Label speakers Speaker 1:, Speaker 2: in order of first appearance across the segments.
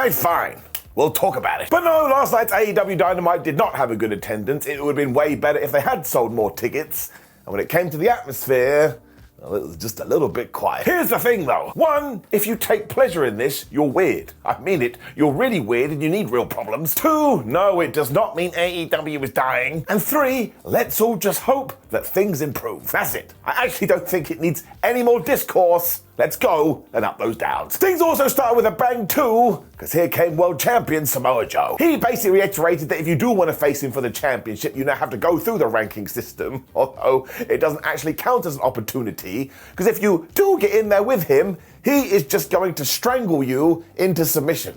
Speaker 1: Alright, fine. We'll talk about it. But no, last night's AEW Dynamite did not have a good attendance. It would have been way better if they had sold more tickets. And when it came to the atmosphere, well, it was just a little bit quiet. Here's the thing though. One, if you take pleasure in this, you're weird. I mean it. You're really weird and you need real problems. Two, no, it does not mean AEW is dying. And three, let's all just hope that things improve. That's it. I actually don't think it needs any more discourse. Let's go and up those downs. Things also started with a bang too, because here came world champion Samoa Joe. He basically reiterated that if you do want to face him for the championship, you now have to go through the ranking system, although it doesn't actually count as an opportunity, because if you do get in there with him, he is just going to strangle you into submission.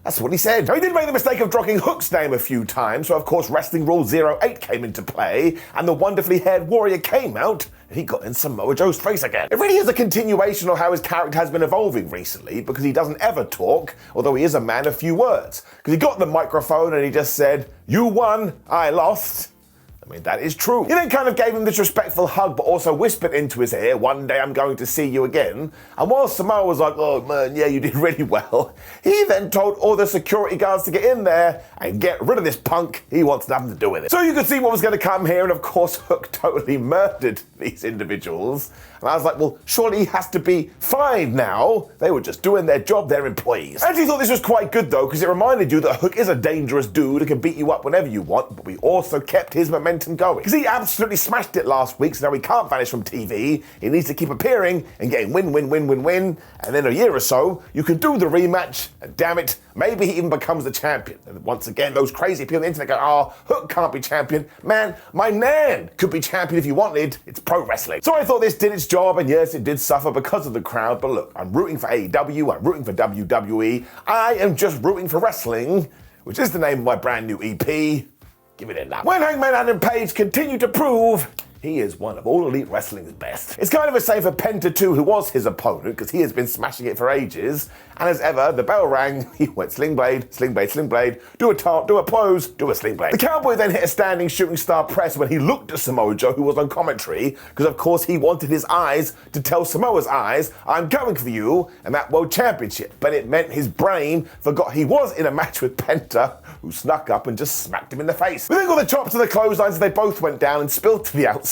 Speaker 1: That's what he said. He did make the mistake of dropping Hook's name a few times, so of course Wrestling Rule 08 came into play, and the wonderfully haired warrior came out, and he got in Samoa Joe's face again. It really is a continuation of how his character has been evolving recently, because he doesn't ever talk, although he is a man of few words. Because he got the microphone and he just said, "You won, I lost." I mean, that is true. He then kind of gave him this respectful hug, but also whispered into his ear, "One day I'm going to see you again." And while Samoa was like, "Oh man, yeah, you did really well," he then told all the security guards to get in there and get rid of this punk. He wants nothing to do with it. So you could see what was going to come here, and of course Hook totally murdered these individuals. And I was like, well, surely he has to be fined now. They were just doing their job, they're employees. I actually thought this was quite good though, because it reminded you that Hook is a dangerous dude who can beat you up whenever you want, but we also kept his momentum going. Because he absolutely smashed it last week, so now he can't vanish from TV. He needs to keep appearing and getting win. And then a year or so, you can do the rematch, and damn it, maybe he even becomes the champion. And once again, those crazy people on the internet go, "Oh, Hook can't be champion." Man, my nan could be champion if you wanted. It's pro wrestling. So I thought this did its job, and yes, it did suffer because of the crowd, but look, I'm rooting for AEW, I'm rooting for WWE, I am just rooting for wrestling, which is the name of my brand new EP. Give it a lap. When Hangman Adam Page continued to prove he is one of All Elite Wrestling's best. It's kind of a save for Penta too, who was his opponent, because he has been smashing it for ages. And as ever, the bell rang, he went sling blade, do a taunt, do a pose, do a sling blade. The Cowboy then hit a standing shooting star press when he looked at Samoa Joe, who was on commentary, because of course he wanted his eyes to tell Samoa's eyes, "I'm going for you," and that world championship. But it meant his brain forgot he was in a match with Penta, who snuck up and just smacked him in the face. We then got the chops to the clotheslines, and they both went down and spilled to the outside.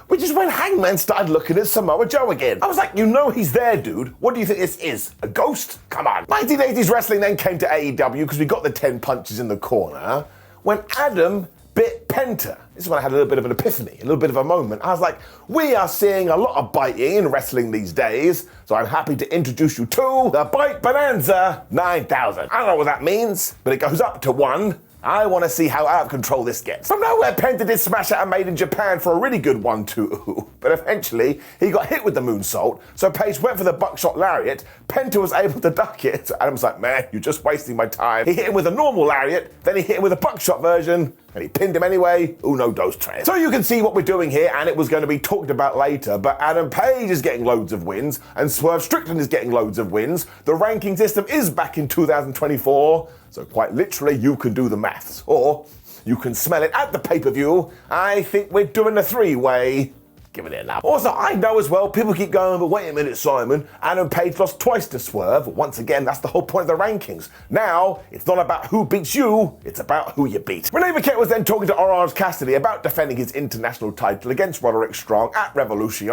Speaker 1: Which is when Hangman started looking at Samoa Joe again. I was like, you know he's there, dude. What do you think this is? A ghost? Come on. 1980s wrestling then came to AEW because we got the 10 punches in the corner when Adam bit Penta. This is when I had a little bit of an epiphany, a little bit of a moment. I was like, we are seeing a lot of biting in wrestling these days, so I'm happy to introduce you to the Bite Bonanza 9000. I don't know what that means, but it goes up to 1. I want to see how out of control this gets. From nowhere, Penta did smash out a Made in Japan for a really good 1-2, but eventually he got hit with the moonsault, so Page went for the buckshot lariat. Penta was able to duck it, so Adam's like, "Man, you're just wasting my time." He hit him with a normal lariat, then he hit him with a buckshot version, and he pinned him anyway. Uno, dos, tres. So you can see what we're doing here, and it was going to be talked about later, but Adam Page is getting loads of wins, and Swerve Strickland is getting loads of wins. The ranking system is back in 2024, so quite literally you can do the maths, or you can smell it at the pay-per-view. I think we're doing a 3-way. Give it a lap. Also, I know as well, people keep going, but wait a minute, Simon. Adam Page lost twice to Swerve. Once again, that's the whole point of the rankings. Now, it's not about who beats you, it's about who you beat. Renee Paquette was then talking to Orange Cassidy about defending his international title against Roderick Strong at Revolution.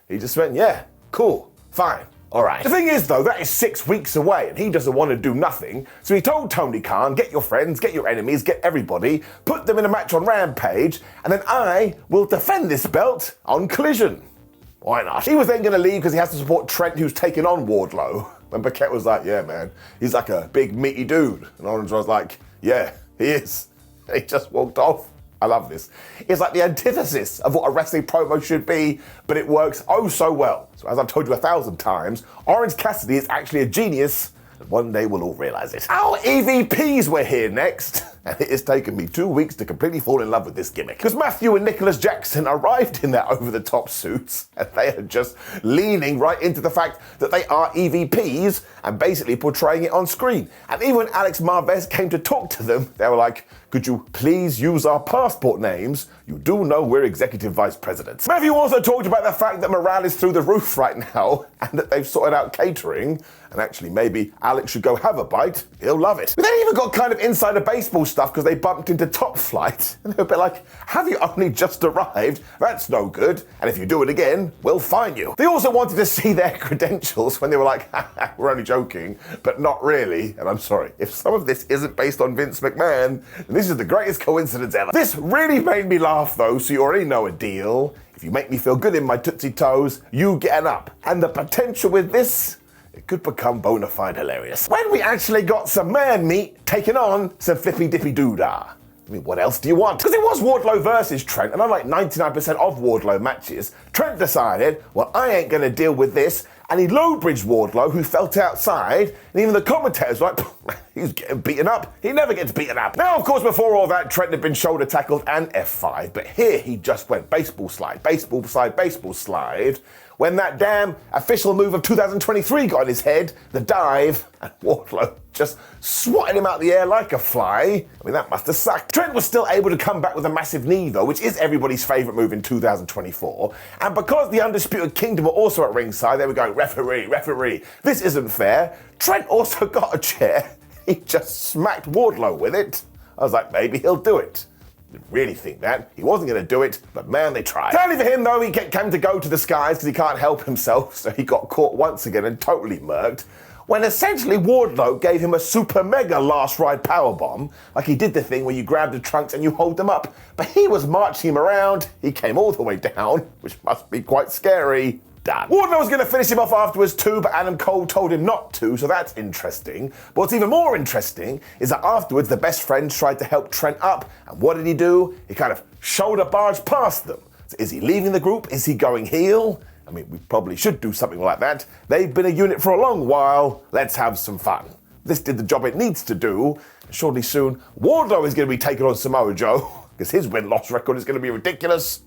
Speaker 1: He just went, "Yeah, cool, fine. All right." The thing is, though, that is 6 weeks away, and he doesn't want to do nothing. So he told Tony Khan, "Get your friends, get your enemies, get everybody, put them in a match on Rampage, and then I will defend this belt on Collision." Why not? He was then going to leave because he has to support Trent, who's taking on Wardlow. When Paquette was like, "Yeah, man, he's like a big meaty dude," and Orange was like, "Yeah, he is." He just walked off. I love this. It's like the antithesis of what a wrestling promo should be, but it works oh so well. So as I've told you 1,000 times, Orange Cassidy is actually a genius, and one day we'll all realize it. Our EVPs were here next, and it has taken me 2 weeks to completely fall in love with this gimmick. Because Matthew and Nicholas Jackson arrived in their over-the-top suits, and they are just leaning right into the fact that they are EVPs and basically portraying it on screen. And even when Alex Marvez came to talk to them, they were like, "Could you please use our passport names? You do know we're executive vice presidents." Matthew also talked about the fact that morale is through the roof right now, and that they've sorted out catering, and actually maybe Alex should go have a bite, he'll love it. But they even got kind of insider baseball stuff because they bumped into Top Flight, and they were a bit like, have you only just arrived? That's no good, and if you do it again, we'll fine you. They also wanted to see their credentials when they were like, we're only joking, but not really, and I'm sorry, if some of this isn't based on Vince McMahon, then this is the greatest coincidence ever. This really made me laugh though, so you already know a deal. If you make me feel good in my Tootsie Toes, you get an up. And the potential with this, it could become bona fide hilarious. When we actually got some man meat taking on some flippy dippy doodah. I mean, what else do you want? Because it was Wardlow versus Trent, and unlike 99% of Wardlow matches, Trent decided, well, I ain't gonna deal with this, and he low-bridged Wardlow, who felt outside, and even the commentators were like, he's getting beaten up. He never gets beaten up. Now, of course, before all that, Trent had been shoulder tackled and F5, but here he just went baseball slide, baseball slide, baseball slide, when that damn official move of 2023 got in his head, the dive, and Wardlow just swatted him out the air like a fly. I mean, that must have sucked. Trent was still able to come back with a massive knee, though, which is everybody's favourite move in 2024. And because the Undisputed Kingdom were also at ringside, they were going, referee, referee, this isn't fair. Trent also got a chair. He just smacked Wardlow with it. I was like, maybe he'll do it. Didn't really think that. He wasn't going to do it, but man, they tried. Sadly for him, though, he came to go to the skies because he can't help himself, so he got caught once again and totally murked. When essentially Wardlow gave him a super mega last ride powerbomb, like he did the thing where you grab the trunks and you hold them up. But he was marching him around, he came all the way down, which must be quite scary. Done. Wardlow was going to finish him off afterwards too, but Adam Cole told him not to, so that's interesting. But what's even more interesting is that afterwards the best friends tried to help Trent up, and what did he do? He kind of shoulder barged past them. So is he leaving the group? Is he going heel? I mean, we probably should do something like that. They've been a unit for a long while. Let's have some fun. This did the job it needs to do. And shortly soon, Wardlow is going to be taking on Samoa Joe, because his win-loss record is going to be ridiculous.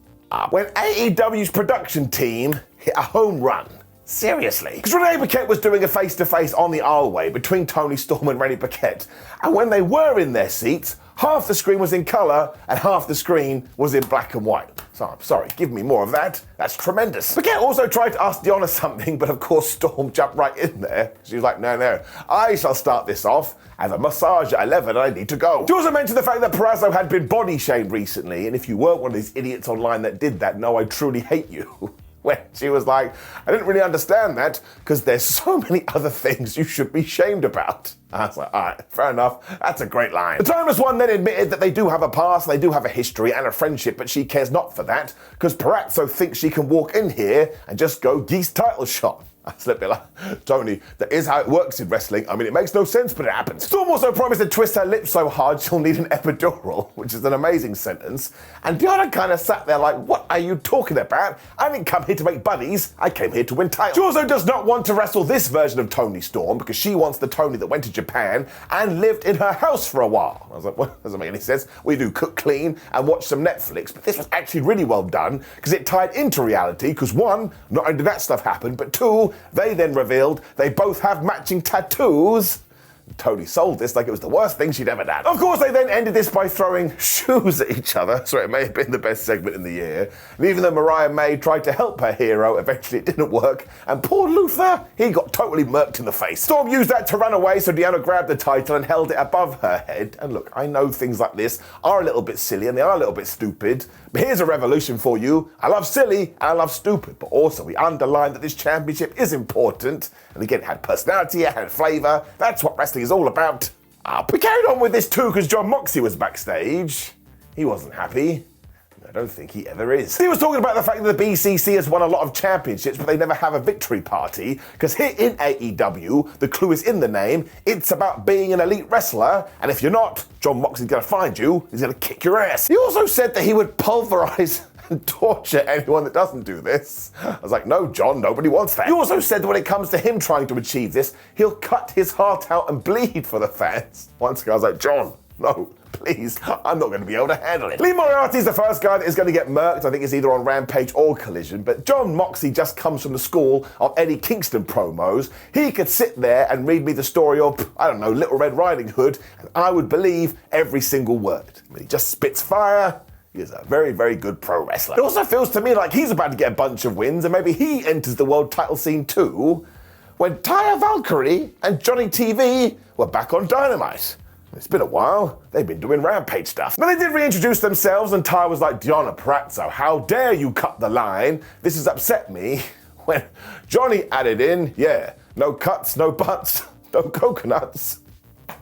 Speaker 1: When AEW's production team hit a home run. Seriously. Because Renee Paquette was doing a face-to-face on the aisleway between Tony Storm and Renee Paquette. And when they were in their seats, half the screen was in colour and half the screen was in black and white. So I'm sorry, give me more of that. That's tremendous. Paquette also tried to ask Deonna something, but of course Storm jumped right in there. She was like, no, I shall start this off. I have a massage at 11 and I need to go. She also mentioned the fact that Perazzo had been body shamed recently, and if you weren't one of these idiots online that did that, no, I truly hate you. When she was like, I didn't really understand that because there's so many other things you should be shamed about. I was like, all right, fair enough. That's a great line. The Timeless One then admitted that they do have a past, they do have a history and a friendship, but she cares not for that because Perazzo thinks she can walk in here and just go geese title shot. I was a bit like, Tony, that is how it works in wrestling. I mean, it makes no sense, but it happens. Storm also promised to twist her lips so hard she'll need an epidural, which is an amazing sentence. And Deonna kind of sat there like, what are you talking about? I didn't come here to make buddies. I came here to win titles. She also does not want to wrestle this version of Tony Storm because she wants the Tony that went to Japan and lived in her house for a while. I was like, well, that doesn't make any sense. We do cook clean and watch some Netflix, but this was actually really well done because it tied into reality because one, not only did that stuff happen, but two, they then revealed they both have matching tattoos. Tony sold this like it was the worst thing she'd ever done. Of course, they then ended this by throwing shoes at each other, so it may have been the best segment in the year. And even though Mariah May tried to help her hero, eventually it didn't work. And poor Luther, he got totally murked in the face. Storm used that to run away, so Deonna grabbed the title and held it above her head. And look, I know things like this are a little bit silly and they are a little bit stupid, but here's a revolution for you. I love silly and I love stupid, but also we underline that this championship is important. And again, it had personality, it had flavour. That's what wrestling is all about. We carried on with this too because John Moxley was backstage. He wasn't happy. I don't think he ever is. He was talking about the fact that the BCC has won a lot of championships, but they never have a victory party, because here in AEW, the clue is in the name, it's about being an elite wrestler, and if you're not, John Moxley's gonna find you, he's gonna kick your ass. He also said that he would pulverize and torture anyone that doesn't do this. I was like, no, John, nobody wants that. He also said that when it comes to him trying to achieve this, he'll cut his heart out and bleed for the fans. Once again, I was like, John, no, please, I'm not going to be able to handle it. Lee Moriarty's the first guy that is going to get murked. I think it's either on Rampage or Collision, but John Moxley just comes from the school of Eddie Kingston promos. He could sit there and read me the story of, I don't know, Little Red Riding Hood, and I would believe every single word. I mean, he just spits fire, He's a very, very good pro wrestler. It also feels to me like he's about to get a bunch of wins and maybe he enters the world title scene too when Taya Valkyrie and Johnny TV were back on Dynamite. It's been a while. They've been doing Rampage stuff. But they did reintroduce themselves and Taya was like, Deonna Purrazzo, how dare you cut the line? This has upset me. When Johnny added in, yeah, no cuts, no butts, no coconuts.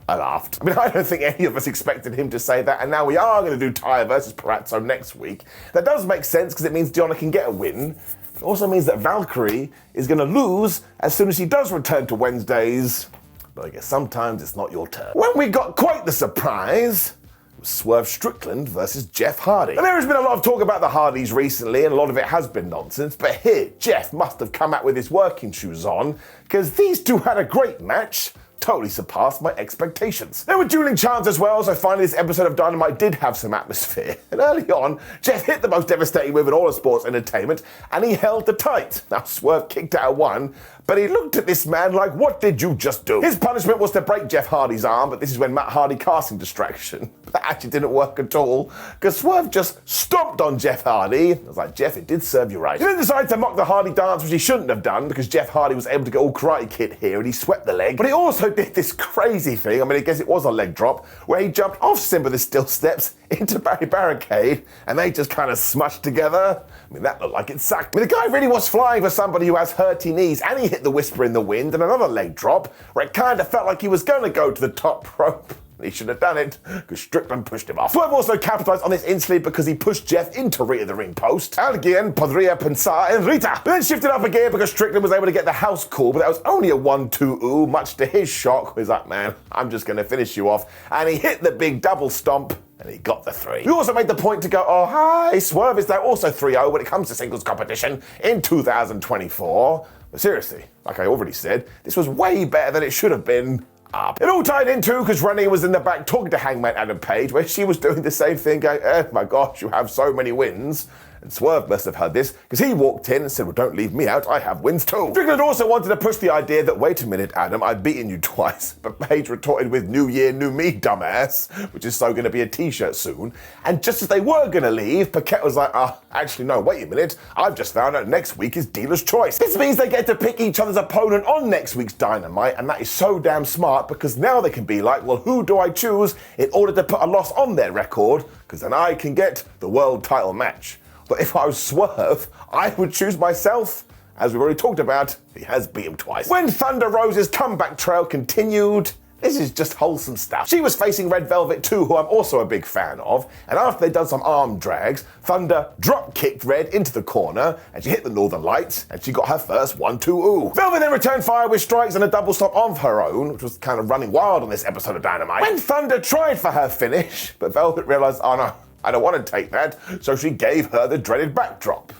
Speaker 1: I laughed. I mean, I don't think any of us expected him to say that, and now we are going to do Taya versus Purrazzo next week. That does make sense because it means Deonna can get a win. It also means that Valkyrie is going to lose as soon as she does return to Wednesdays. But I guess sometimes it's not your turn. When we got quite the surprise, it was Swerve Strickland versus Jeff Hardy. And there has been a lot of talk about the Hardys recently, and a lot of it has been nonsense, but here, Jeff must have come out with his working shoes on, because these two had a great match. Totally surpassed my expectations. There were dueling chants as well, so finally this episode of Dynamite did have some atmosphere. And early on, Jeff hit the most devastating move in all of sports entertainment, and he held the tight. Now Swerve kicked out one, but he looked at this man like, what did you just do? His punishment was to break Jeff Hardy's arm, but this is when Matt Hardy cast him distraction. But that actually didn't work at all, because Swerve just stomped on Jeff Hardy. I was like, Jeff, it did serve you right. He then decided to mock the Hardy dance, which he shouldn't have done, because Jeff Hardy was able to get all Karate Kid here, and he swept the leg. But he also did this crazy thing, I mean, I guess it was a leg drop, where he jumped off Simba the Steel Steps into Barry Barricade, and they just kind of smushed together. I mean, that looked like it sucked. I mean, the guy really was flying for somebody who has hurty knees, and he hit the Whisper in the Wind and another leg drop, where it kind of felt like he was going to go to the top rope. He should have done it, because Strickland pushed him off. Swerve also capitalized on this instantly because he pushed Jeff into Rita the ring post. Alguien podría pensar en Rita. But then shifted up a gear because Strickland was able to get the house call, but that was only a 1-2-ooh, much to his shock. He's like, man, I'm just going to finish you off. And he hit the big double stomp, and he got the 3. We also made the point to go, oh, hi, Swerve is now also 3-0 when it comes to singles competition in 2024. But seriously, like I already said, this was way better than it should have been. Up. It all tied in too because Renee was in the back talking to Hangman Adam Page, where she was doing the same thing, going, oh my gosh, you have so many wins. And Swerve must have heard this because he walked in and said, well, don't leave me out, I have wins too. Strickland also wanted to push the idea that, wait a minute, Adam, I've beaten you twice. But Page retorted with, new year, new me, dumbass, which is so going to be a t-shirt soon. And just as they were going to leave, Paquette was like, actually, no, wait a minute, I've just found out next week is dealer's choice. This means they get to pick each other's opponent on next week's Dynamite, and that is so damn smart because now they can be like, well, who do I choose in order to put a loss on their record? Because then I can get the world title match. But if I was Swerve, I would choose myself. As we've already talked about, he has beat him twice. When Thunder Rosa's comeback trail continued, this is just wholesome stuff. She was facing Red Velvet too, who I'm also a big fan of, and after they'd done some arm drags, Thunder drop-kicked Red into the corner, and she hit the Northern Lights, and she got her first 1-2-ooh. Velvet then returned fire with strikes and a double stop of her own, which was kind of running wild on this episode of Dynamite. When Thunder tried for her finish, but Velvet realized, oh no, I don't want to take that, so she gave her the dreaded backdrop.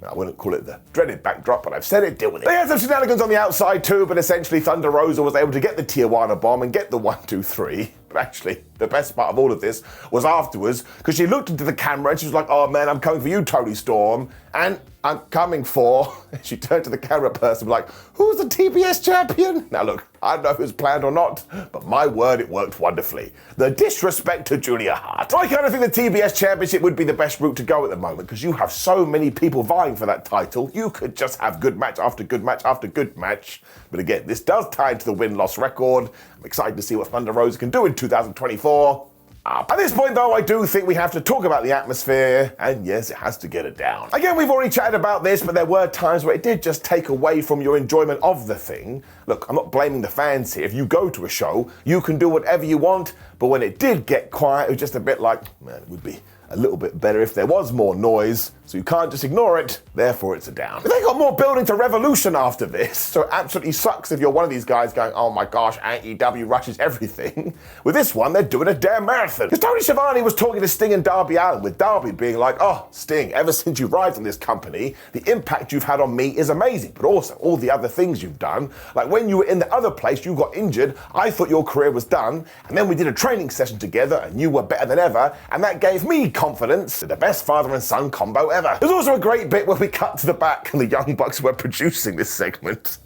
Speaker 1: I wouldn't call it the dreaded backdrop, but I've said it, deal with it. They had some shenanigans on the outside too, but essentially Thunder Rosa was able to get the Tijuana bomb and get the 1-2-3. But actually, the best part of all of this was afterwards, because she looked into the camera and she was like, oh man, I'm coming for you, Toni Storm. And I'm coming for... And she turned to the camera person and was like, who's the TBS champion? Now look, I don't know if it was planned or not, but my word, it worked wonderfully. The disrespect to Julia Hart. I kind of think the TBS championship would be the best route to go at the moment, because you have so many people vying for that title. You could just have good match after good match after good match. But again, this does tie into the win-loss record. I'm excited to see what Thunder Rosa can do in 2024. At this point though, I do think we have to talk about the atmosphere, and yes, it has to get it down. Again, we've already chatted about this, but there were times where it did just take away from your enjoyment of the thing. Look, I'm not blaming the fans here. If you go to a show, you can do whatever you want, but when it did get quiet, it was just a bit like, man, it would be a little bit better if there was more noise, so you can't just ignore it, therefore it's a down. But they got more building to Revolution after this, so it absolutely sucks if you're one of these guys going, oh my gosh, AEW rushes everything. With this one, they're doing a damn marathon. Because Tony Schiavone was talking to Sting and Darby Allin, with Darby being like, oh, Sting, ever since you arrived in this company, the impact you've had on me is amazing, but also all the other things you've done. Like when you were in the other place, you got injured, I thought your career was done, and then we did a training session together, and you were better than ever, and that gave me confidence, the best father and son combo ever. There's also a great bit where we cut to the back and the Young Bucks were producing this segment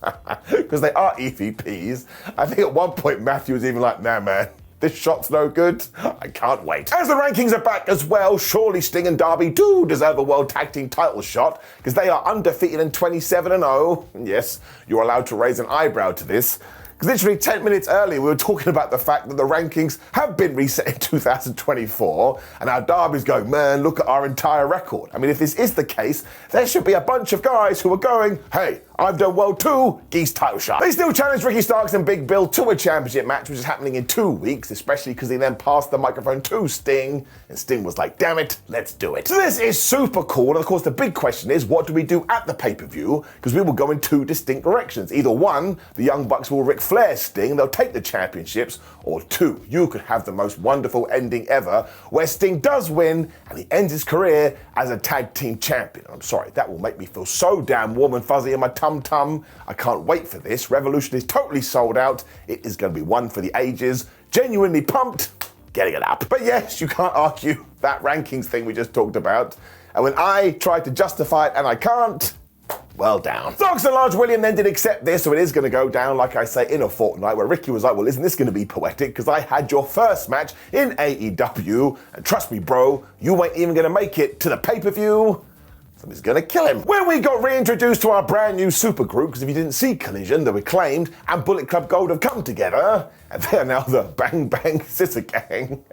Speaker 1: because they are EVPs. I think at one point Matthew was even like, nah man, This shot's no good. I can't wait. As the rankings are back as well, surely Sting and Darby do deserve a World Tag Team title shot because they are undefeated in 27-0. Yes, you're allowed to raise an eyebrow to this. Because literally 10 minutes earlier, we were talking about the fact that the rankings have been reset in 2024, and now Darby's going, man, look at our entire record. I mean, if this is the case, there should be a bunch of guys who are going, hey, I've done well too, Geese title shot. They still challenge Ricky Starks and Big Bill to a championship match, which is happening in 2 weeks, especially because they then passed the microphone to Sting, and Sting was like, damn it, let's do it. So this is super cool, and of course the big question is, what do we do at the pay-per-view? Because we will go in 2 distinct directions. Either 1, the Young Bucks will Ric Flair Sting, they'll take the championships, or 2, you could have the most wonderful ending ever, where Sting does win, and he ends his career as a tag team champion. I'm sorry, that will make me feel so damn warm and fuzzy in my tum-tum. I can't wait for this. Revolution is totally sold out. It is going to be one for the ages. Genuinely pumped, getting it up. But yes, you can't argue that rankings thing we just talked about. And when I try to justify it and I can't, well down. Starks and Large William then did accept this, so it is going to go down, like I say, in a fortnight, where Ricky was like, well, isn't this going to be poetic? Because I had your first match in AEW, and trust me, bro, you ain't even going to make it to the pay-per-view. Somebody's gonna kill him. When we got reintroduced to our brand new supergroup, because if you didn't see Collision, the Acclaimed and Bullet Club Gold have come together, and they're now the Bang Bang Scissor Gang,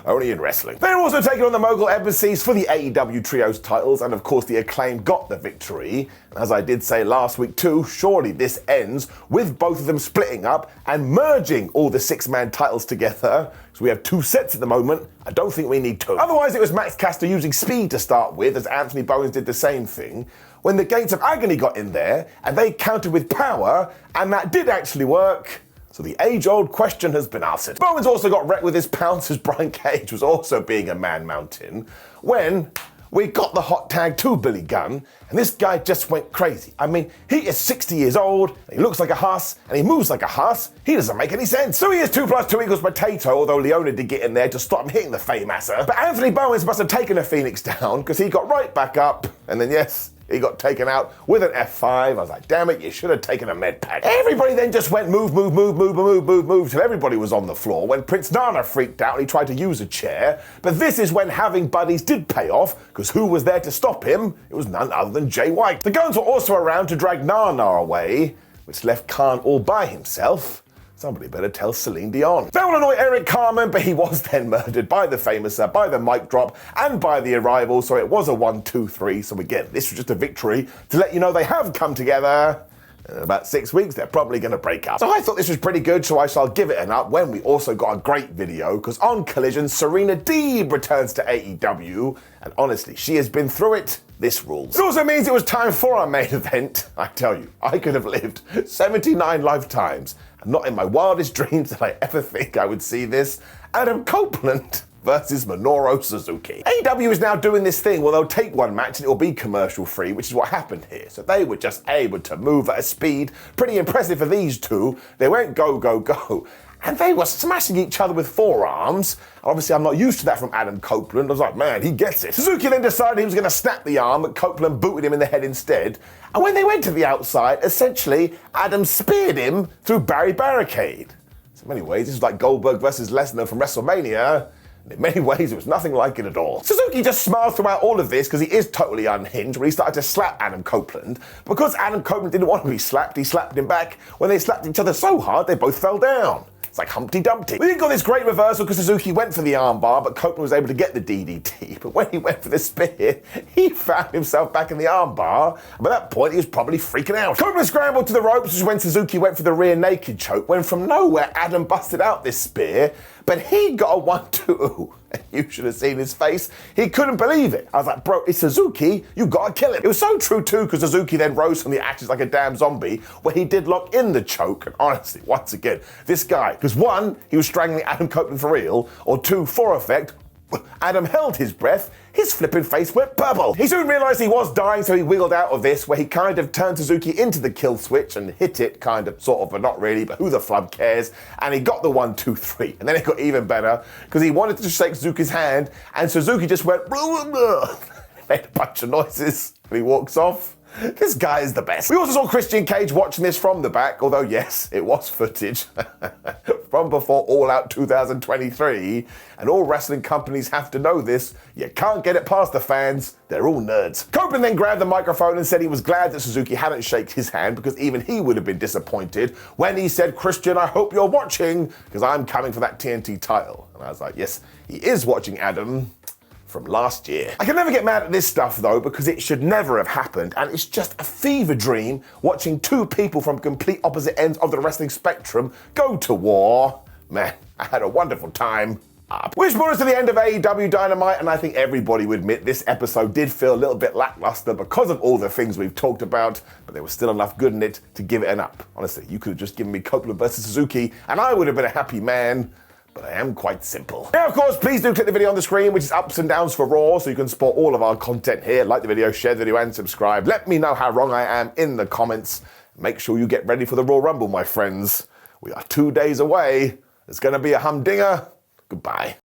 Speaker 1: only in wrestling. They're also taking on the Mogul Embassies for the AEW Trios titles, and of course the Acclaimed got the victory. And as I did say last week too, surely this ends with both of them splitting up and merging all the 6-man titles together. So we have 2 sets at the moment. I don't think we need 2. Otherwise it was Max Caster using speed to start with, as Anthony Bowens did the same thing. When the Gates of Agony got in there, and they countered with power, and that did actually work. So the age-old question has been answered. Bowens also got wrecked with his pounce as Brian Cage was also being a man-mountain when we got the hot tag to Billy Gunn, and this guy just went crazy. I mean, he is 60 years old, and he looks like a huss, and he moves like a huss. He doesn't make any sense. So he is 2 + 2 = potato, although Leona did get in there to stop him hitting the Faymaster. But Anthony Bowens must have taken a Phoenix down, because he got right back up, and then yes, he got taken out with an F5. I was like, damn it, you should have taken a med pack. Everybody then just went move, till everybody was on the floor when Prince Nana freaked out and he tried to use a chair. But this is when having buddies did pay off, because who was there to stop him? It was none other than Jay White. The Guns were also around to drag Nana away, which left Khan all by himself. Somebody better tell Celine Dion. That will annoy Eric Carmen, but he was then murdered by the Famouser, by the mic drop, and by the Arrival, so it was a 1-2-3. So again, this was just a victory to let you know they have come together. In about 6 weeks, they're probably going to break up. So I thought this was pretty good, so I shall give it an up when we also got a great video, because on Collision, Serena Deeb returns to AEW, and honestly, she has been through it. This rules. It also means it was time for our main event. I tell you, I could have lived 79 lifetimes, and not in my wildest dreams did I ever think I would see this. Adam Copeland versus Minoru Suzuki. AEW is now doing this thing where they'll take one match and it will be commercial free, which is what happened here. So they were just able to move at a speed pretty impressive for these two. They went go, go, go. And they were smashing each other with forearms. Obviously, I'm not used to that from Adam Copeland. I was like, man, he gets it. Suzuki then decided he was going to snap the arm, but Copeland booted him in the head instead. And when they went to the outside, essentially, Adam speared him through Barry Barricade. So in many ways, this is like Goldberg versus Lesnar from WrestleMania. And in many ways, it was nothing like it at all. Suzuki just smiled throughout all of this because he is totally unhinged when he started to slap Adam Copeland. Because Adam Copeland didn't want to be slapped, he slapped him back. When they slapped each other so hard, they both fell down. It's like Humpty Dumpty. We then got this great reversal because Suzuki went for the armbar, but Copeland was able to get the DDT. But when he went for the spear, he found himself back in the armbar. And by that point, he was probably freaking out. Copeland scrambled to the ropes, which is when Suzuki went for the rear naked choke, when from nowhere, Adam busted out this spear, but he got a 1-2. You should have seen his face. He couldn't believe it. I was like, bro, it's Suzuki. You gotta kill him. It was so true too, because Suzuki then rose from the ashes like a damn zombie, where he did lock in the choke. And honestly, once again, this guy, because 1, he was strangling Adam Copeland for real, or 2, for effect, Adam held his breath, his flipping face went purple. He soon realised he was dying, so he wiggled out of this, where he kind of turned Suzuki into the kill switch and hit it, kind of, sort of, but not really, but who the flub cares? And he got the 1-2-3. And then it got even better, because he wanted to shake Suzuki's hand, and Suzuki just went, made a bunch of noises, and he walks off. This guy is the best. We also saw Christian Cage watching this from the back, although yes, it was footage from before All Out 2023, and all wrestling companies have to know this. You can't get it past the fans. They're all nerds. Copeland then grabbed the microphone and said he was glad that Suzuki hadn't shaken his hand because even he would have been disappointed when he said, "Christian, I hope you're watching because I'm coming for that TNT title." And I was like, yes, he is watching, Adam. From last year. I can never get mad at this stuff though because it should never have happened and it's just a fever dream watching two people from complete opposite ends of the wrestling spectrum go to war. Man, I had a wonderful time. Which brought us to the end of AEW Dynamite, and I think everybody would admit this episode did feel a little bit lackluster because of all the things we've talked about, but there was still enough good in it to give it an up. Honestly, you could have just given me Copeland versus Suzuki and I would have been a happy man. But I am quite simple. Now, of course, please do click the video on the screen, which is ups and downs for Raw, so you can support all of our content here. Like the video, share the video, and subscribe. Let me know how wrong I am in the comments. Make sure you get ready for the Royal Rumble, my friends. We are 2 days away. It's going to be a humdinger. Goodbye.